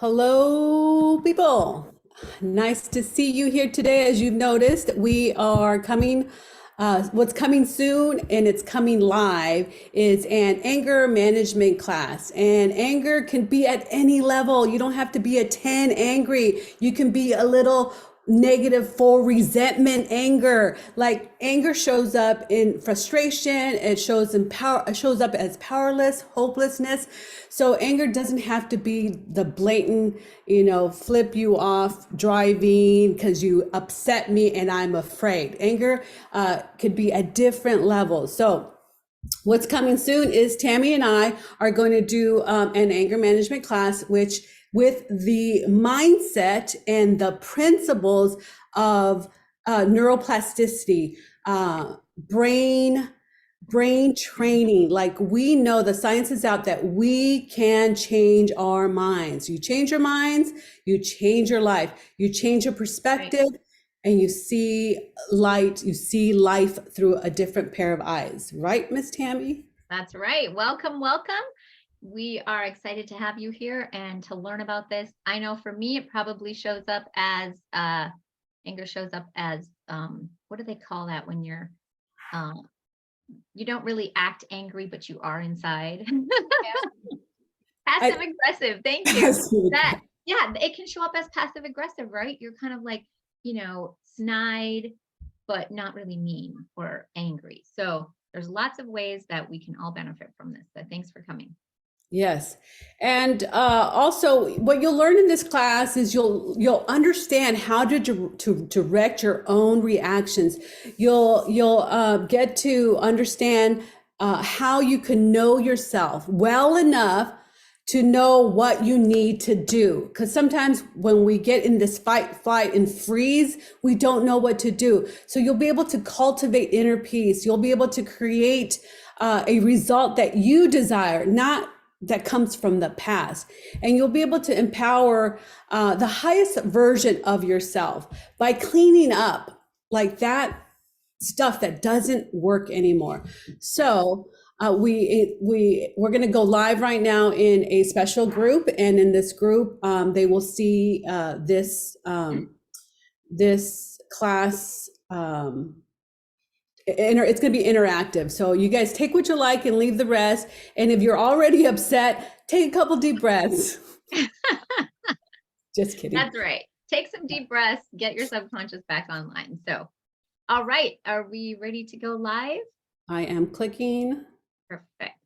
Hello, people. Nice to see you here today. As you've noticed, we are coming, what's coming soon and it's coming live is an anger management class. And anger can be at any level. You don't have to be a 10 angry. You can be a little -4 resentment anger. Like anger shows up in frustration, it shows in power, it shows up as powerless, hopelessness. So anger doesn't have to be the blatant, flip you off driving because you upset me and I'm afraid. Anger could be at different levels. So what's coming soon is Tammy and I are going to do an anger management class, which with the mindset and the principles of neuroplasticity, brain training. Like we know the science is out that we can change our minds. You change your minds, you change your life, you change your perspective, right, and you see light, you see life through a different pair of eyes. Right, Miss Tammy? That's right. Welcome, welcome. We are excited to have you here and to learn about this. I know for me, it probably shows up as, anger shows up as, what do they call that when you're, you don't really act angry, but you are inside. Passive aggressive. Thank you. Yeah, it can show up as passive aggressive, right? You're kind of like, snide, but not really mean or angry. So there's lots of ways that we can all benefit from this. So thanks for coming. Yes. And also what you'll learn in this class is you'll understand how to direct your own reactions. You'll get to understand how you can know yourself well enough to know what you need to do. Because sometimes when we get in this fight, flight, and freeze, we don't know what to do. So you'll be able to cultivate inner peace. You'll be able to create a result that you desire, not that comes from the past. And you'll be able to empower the highest version of yourself by cleaning up like that stuff that doesn't work anymore. So we're going to go live right now in a special group, and in this group they will see this class. It's going to be interactive. So you guys take what you like and leave the rest. And if you're already upset, take a couple deep breaths. Just kidding. That's right. Take some deep breaths, get your subconscious back online. So, all right. Are we ready to go live? I am clicking. Perfect.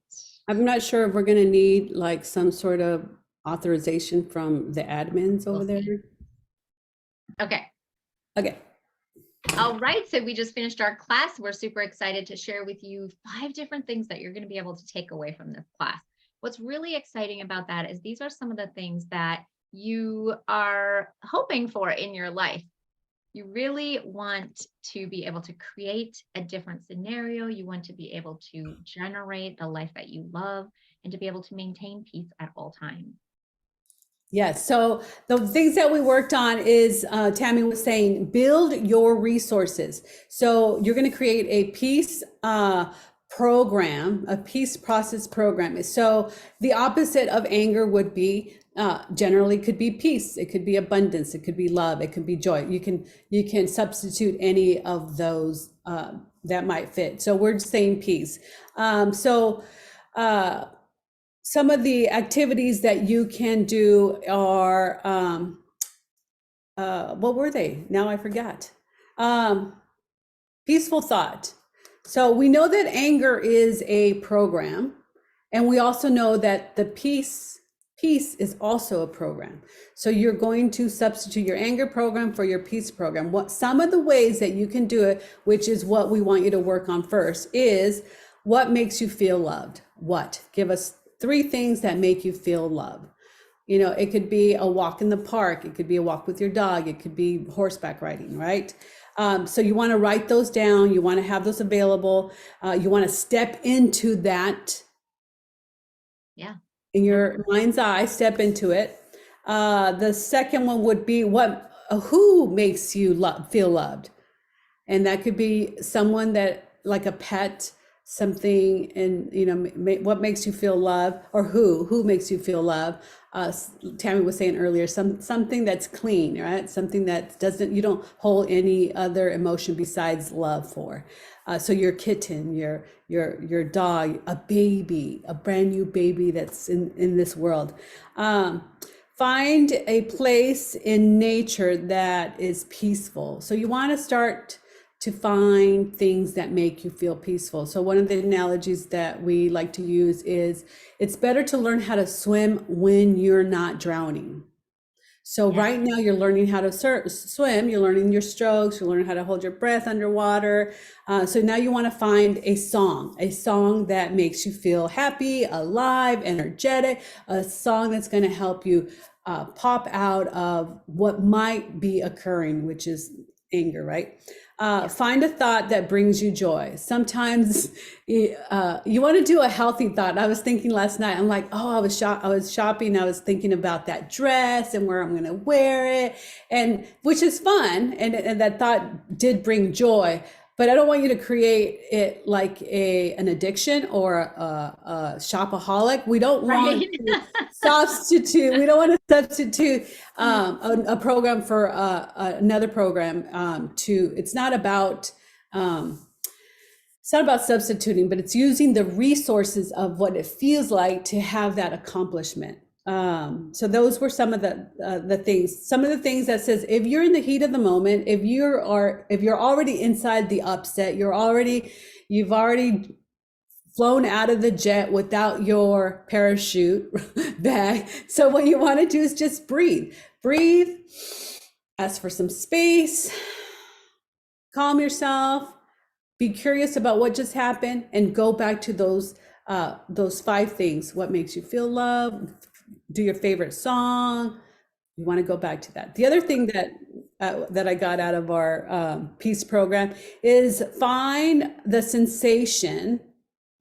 I'm not sure if we're going to need like some sort of authorization from the admins over there. Okay. Okay. All right, so we just finished our class. We're super excited to share with you 5 different things that you're going to be able to take away from this class. What's really exciting about that is these are some of the things that you are hoping for in your life. You really want to be able to create a different scenario. You want to be able to generate the life that you love and to be able to maintain peace at all times. Yes. So the things that we worked on is, Tammy was saying, build your resources. So you're going to create a peace program, a peace process program. So the opposite of anger would be generally could be peace. It could be abundance. It could be love. It could be joy. You can substitute any of those that might fit. So we're saying peace. Some of the activities that you can do are, what were they? Now I forgot. Peaceful thought. So we know that anger is a program, and we also know that the peace is also a program. So you're going to substitute your anger program for your peace program. Some of the ways that you can do it, which is what we want you to work on first, is what makes you feel loved. Give us 3 things that make you feel love. It could be a walk in the park. It could be a walk with your dog. It could be horseback riding, right? So you want to write those down. You want to have those available. You want to step into that. Yeah. In your mind's eye, step into it. The second one would be who makes you feel loved? And that could be someone that, like a pet, something, and what makes you feel love, or who makes you feel love. Tammy was saying earlier, something that's clean, right? Something that you don't hold any other emotion besides love for. So your kitten, your dog, a baby, a brand new baby that's in this world. Find a place in nature that is peaceful. So you want to start to find things that make you feel peaceful. So one of the analogies that we like to use is, it's better to learn how to swim when you're not drowning. So right now you're learning how to swim, you're learning your strokes, you're learning how to hold your breath underwater. So now you want to find a song that makes you feel happy, alive, energetic, a song that's going to help you pop out of what might be occurring, which is anger, right? Find a thought that brings you joy. Sometimes you want to do a healthy thought. I was thinking last night, I'm like, oh, I was shopping. I was thinking about that dress and where I'm going to wear it, and which is fun. And that thought did bring joy. But I don't want you to create it like an addiction or a shopaholic. We don't want to substitute. We don't want to substitute a program for another program. It's not about substituting, but it's using the resources of what it feels like to have that accomplishment. So those were some of the things. Some of the things that says, if you're in the heat of the moment, if you're already inside the upset, you've already flown out of the jet without your parachute bag. So what you want to do is just breathe, ask for some space, calm yourself, be curious about what just happened, and go back to those 5 things. What makes you feel love? Do your favorite song. You want to go back to that. The other thing that I got out of our peace program is find the sensation,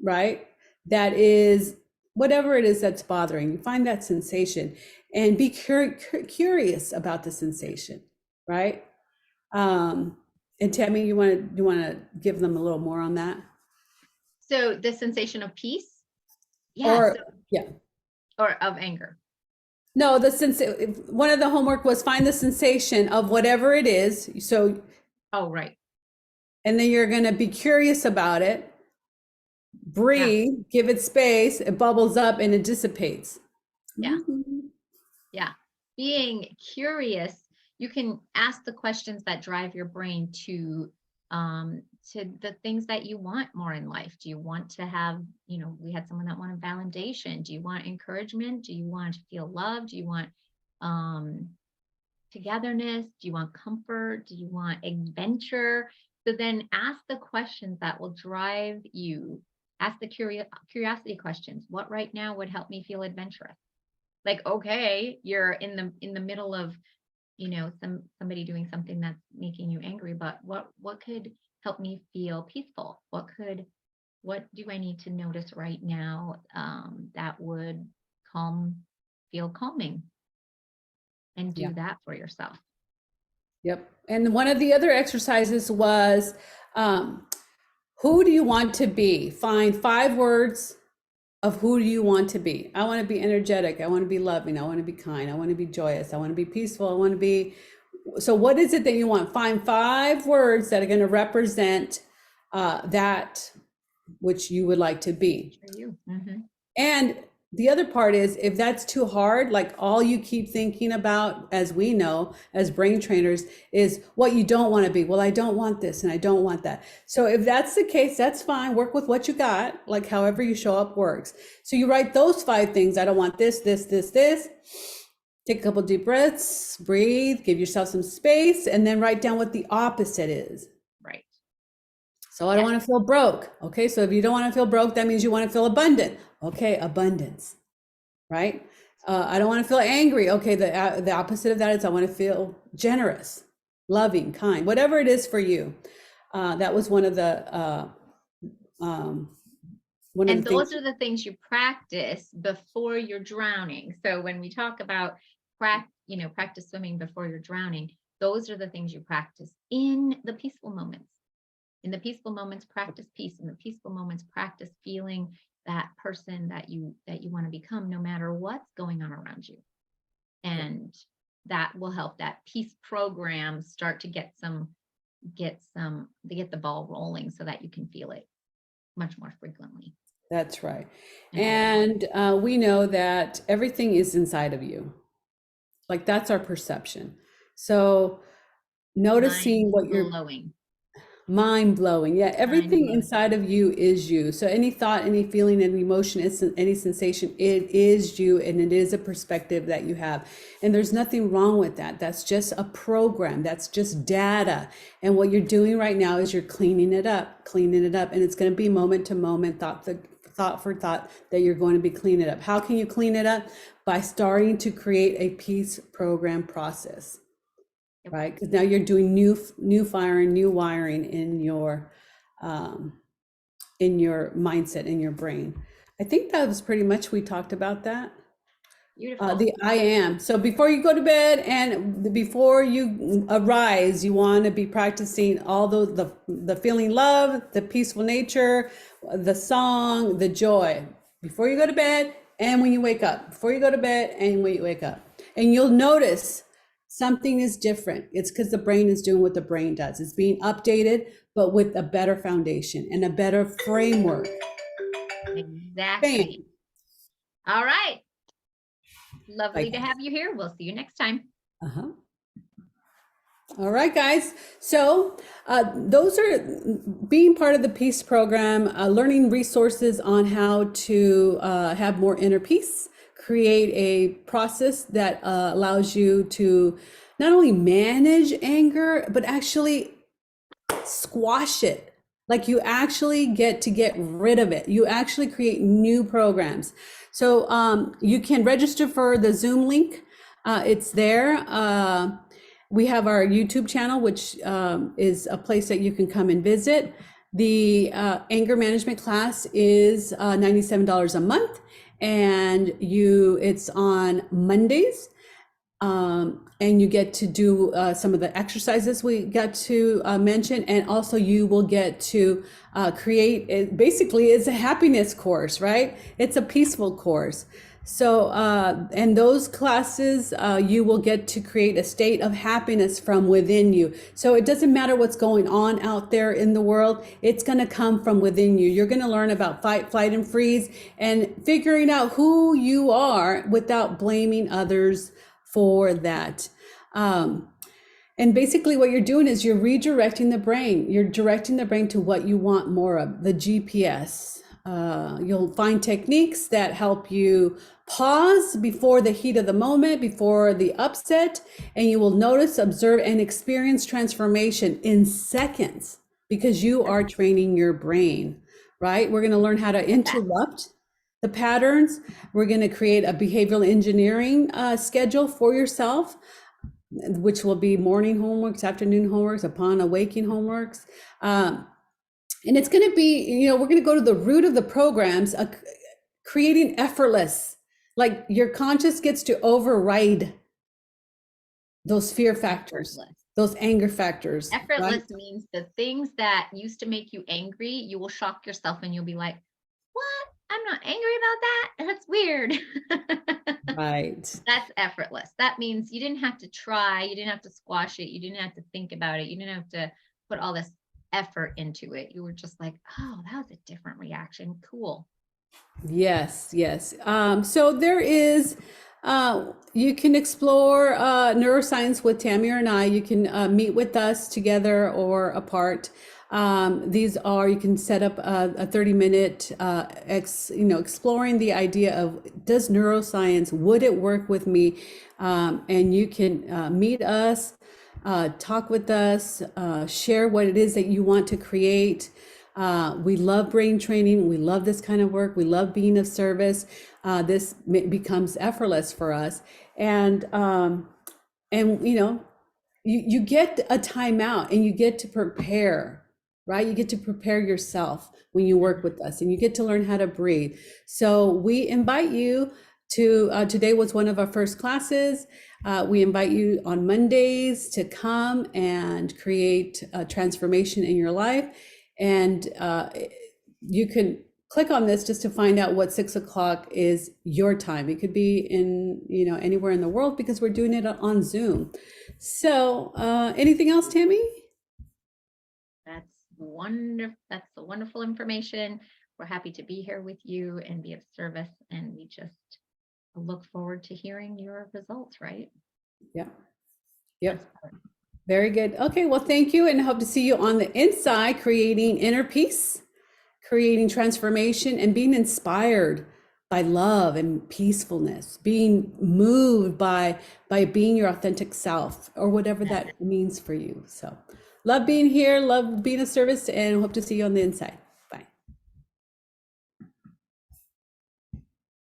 right? That is whatever it is that's bothering you. Find that sensation and be curious about the sensation, right? And Tammy, you want to give them a little more on that? So the sensation of peace, Or of anger. No, one of the homework was find the sensation of whatever it is. So, right. And then you're going to be curious about it, breathe, give it space, it bubbles up and it dissipates. Yeah. Yeah. Being curious, you can ask the questions that drive your brain to the things that you want more in life. Do you want to have, we had someone that wanted validation. Do you want encouragement? Do you want to feel loved? Do you want togetherness? Do you want comfort? Do you want adventure? So then ask the questions that will drive you. Ask the curiosity questions. What right now would help me feel adventurous? Like, okay, you're in the middle of, somebody doing something that's making you angry, but what could help me feel peaceful? What do I need to notice right now that would feel calming? And do that for yourself. Yep. And one of the other exercises was, who do you want to be? Find 5 words of who do you want to be. I want to be energetic. I want to be loving. I want to be kind. I want to be joyous. I want to be peaceful. I want to be. So what is it that you want? Find 5 words that are going to represent that which you would like to be. For you. Mm-hmm. And the other part is, if that's too hard, like all you keep thinking about, as we know, as brain trainers, is what you don't want to be. Well, I don't want this and I don't want that. So if that's the case, that's fine. Work with what you got, like however you show up works. So you write those 5 things. I don't want this, this, this, this. Take a couple deep breaths, breathe, give yourself some space, and then write down what the opposite is. Right. So I don't want to feel broke. Okay. So if you don't want to feel broke, that means you want to feel abundant. Okay. Abundance. Right. I don't want to feel angry. Okay. The opposite of that is I want to feel generous, loving, kind, whatever it is for you. That was one of the, those are the things you practice before you're drowning. So when we talk about practice swimming before you're drowning, those are the things you practice in the peaceful moments. In the peaceful moments, practice peace. In the peaceful moments, practice feeling that person that you want to become, no matter what's going on around you. And that will help that peace program start to get the ball rolling so that you can feel it much more frequently. That's right. And And we know that everything is inside of you. Like that's our perception. So noticing what you're blowing. mind blowing. Yeah, everything Mind-blowing. inside of you is you. So any thought, any feeling, any emotion, any sensation, it is you, and it is a perspective that you have. And there's nothing wrong with that. That's just a program. That's just data. And what you're doing right now is you're cleaning it up, and it's going to be moment to moment, thought for thought that you're going to be cleaning it up. How can you clean it up? By starting to create a peace program process. Right, because now you're doing new firing, new wiring in your mindset, in your brain. I think that was pretty much, we talked about that. Beautiful. The I am. So before you go to bed and before you arise, you want to be practicing all the feeling love, the peaceful nature, the song, the joy. Before you go to bed and when you wake up. Before you go to bed and when you wake up. And you'll notice something is different. It's because the brain is doing what the brain does. It's being updated, but with a better foundation and a better framework. Exactly. Bam. All right. Lovely to have you here. We'll see you next time. All right, guys. So those are being part of the peace program, learning resources on how to have more inner peace, create a process that allows you to not only manage anger, but actually squash it. Like you actually get rid of it. You actually create new programs. So you can register for the Zoom link. It's there. We have our YouTube channel, which is a place that you can come and visit. The anger management class is $97 a month, and it's on Mondays. And you get to do some of the exercises we got to mention, and also you will get to create, it basically it's a happiness course, right? It's a peaceful course. So, and those classes, you will get to create a state of happiness from within you. So it doesn't matter what's going on out there in the world, it's going to come from within you. You're going to learn about fight, flight, and freeze, and figuring out who you are without blaming others for that. And basically what you're doing is you're redirecting the brain. You're directing the brain to what you want more of, the GPS. You'll find techniques that help you pause before the heat of the moment, before the upset, and you will notice, observe, and experience transformation in seconds because you are training your brain, right? We're going to learn how to interrupt the patterns. We're going to create a behavioral engineering schedule for yourself, which will be morning homeworks, afternoon homeworks, upon awaking homeworks. And it's going to be, we're going to go to the root of the programs, creating effortless. Like your conscious gets to override those fear factors, those anger factors. Effortless, right? Means the things that used to make you angry, you will shock yourself and you'll be like, what? I'm not angry about that. That's weird. Right. That's effortless. That means you didn't have to try. You didn't have to squash it. You didn't have to think about it. You didn't have to put all this effort into it. You were just like, oh, that was a different reaction. Cool. Yes, yes. So there is, you can explore neuroscience with Tammy and I. You can meet with us together or apart. You can set up a 30-minute, exploring the idea of, does neuroscience, would it work with me? And you can meet us, talk with us, share what it is that you want to create. We love brain training. We love this kind of work. We love being of service. This becomes effortless for us. And you get a timeout and you get to prepare, right? You get to prepare yourself when you work with us, and you get to learn how to breathe. So we invite you to, today was one of our first classes. We invite you on Mondays to come and create a transformation in your life. And you can click on this just to find out what 6 o'clock is your time. It could be in, you know, anywhere in the world because we're doing it on Zoom. So anything else, Tammy? That's wonderful. That's the wonderful information. We're happy to be here with you and be of service. And we just look forward to hearing your results, right? Yeah. Yep. Very good. Okay, well, thank you, and hope to see you on the inside, creating inner peace, creating transformation, and being inspired by love and peacefulness, being moved by being your authentic self, or whatever that means for you. So love being here, love being of service, and hope to see you on the inside.